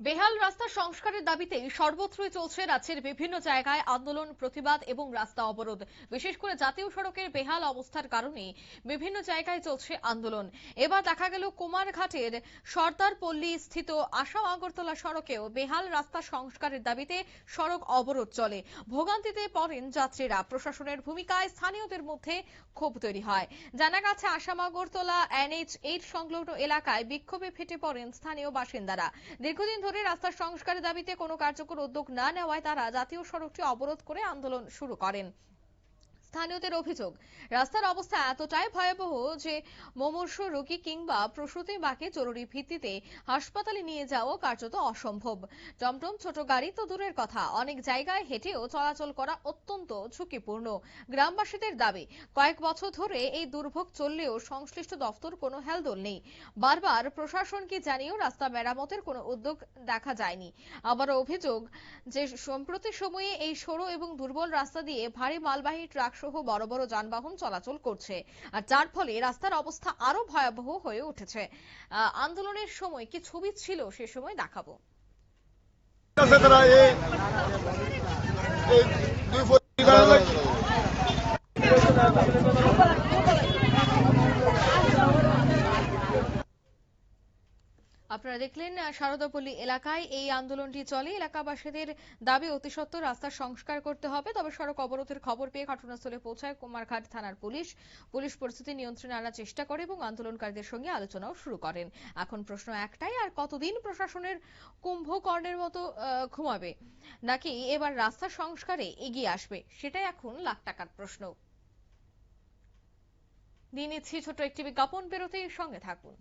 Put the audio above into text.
বেহাল রাস্তা সংস্কারের দাবিতে সর্বত্রই চলছে রাজ্যের বিভিন্ন জায়গায় আন্দোলন, প্রতিবাদ এবং রাস্তা অবরোধ। বিশেষ করে জাতীয় সড়কের বেহাল অবস্থার কারণে বিভিন্ন জায়গায় চলছে আন্দোলন। এবার দেখা গেল কুমারঘাটের সর্দারপল্লী স্থিত আসাম আগরতলা সড়কেও বেহাল রাস্তা সংস্কারের দাবিতে সড়ক অবরোধ চলে। ভোগান্তিতে পড়েন যাত্রীরা। প্রশাসনের ভূমিকায় স্থানীয়দের মধ্যে ক্ষোভ তৈরি হয়। জানা গেছে আসাম আগরতলা NH8 সংলগ্ন এলাকায় বিক্ষোভে ফেটে পড়েন স্থানীয় বাসিন্দারা। দীর্ঘদিন ধরে রাস্তার সংস্কারের দাবিতে কোনো কার্যকর উদ্যোগ না নেওয়ায় তারা জাতীয় সড়কটি অবরোধ করে আন্দোলন শুরু করেন। স্থানীয়দের অভিযোগ, রাস্তার অবস্থা এতটাই ভয়াবহ যে মুমূর্ষু রোগী কিংবা প্রসূতি মাকে জরুরি ভিত্তিতে হাসপাতালে নিয়ে যাওয়া কার্যত অসম্ভব। টমটম, ছোট গাড়ি তো দূরের কথা, অনেক জায়গায় হেঁটেও চলাচল করা অত্যন্ত ঝুঁকিপূর্ণ। গ্রামবাসীদের দাবি, কয়েক বছর ধরে এই দুর্ভোগ চললেও সংশ্লিষ্ট দফতর কোনো হেলদোল নেই। বারবার প্রশাসনকে জানিয়েও রাস্তা মেরামতের কোনো উদ্যোগ দেখা যায়নি। আবারও অভিযোগ যে সম্প্রতি সময়ে এই সরু এবং দুর্বল রাস্তা দিয়ে ভারী মালবাহী ট্রাক সহ বড় বড় যানবাহন চলাচল করছে, আর যার ফলে রাস্তার অবস্থা আরো ভয়াবহ হয়ে উঠেছে। আন্দোলনের সময় কি ছবি ছিল সে সময় দেখাবো। আপনারা দেখলেন শারদাপল্লী এলাকায় এই আন্দোলনটি চলে। এলাকাবাসীদের দাবি অতি সত্বর রাস্তার সংস্কার করতে হবে। তবে সড়ক অবরোধের খবর পেয়ে ঘটনাস্থলে পৌঁছায় কুমারঘাট থানার পুলিশ। পুলিশ পরিস্থিতি নিয়ন্ত্রণে আনার চেষ্টা করে এবং আন্দোলনকারীদের সঙ্গে আলোচনাও শুরু করেন। এখন প্রশ্ন একটাই, আর কতদিন প্রশাসনের কুম্ভকর্ণের মতো ঘুমাবে, নাকি এবার রাস্তা সংস্কারে এগিয়ে আসবে, সেটাই এখন লাখ টাকার প্রশ্ন। নিয়ে নিচ্ছি ছোট একটি বিজ্ঞাপন, বিরতির সঙ্গে থাকুন।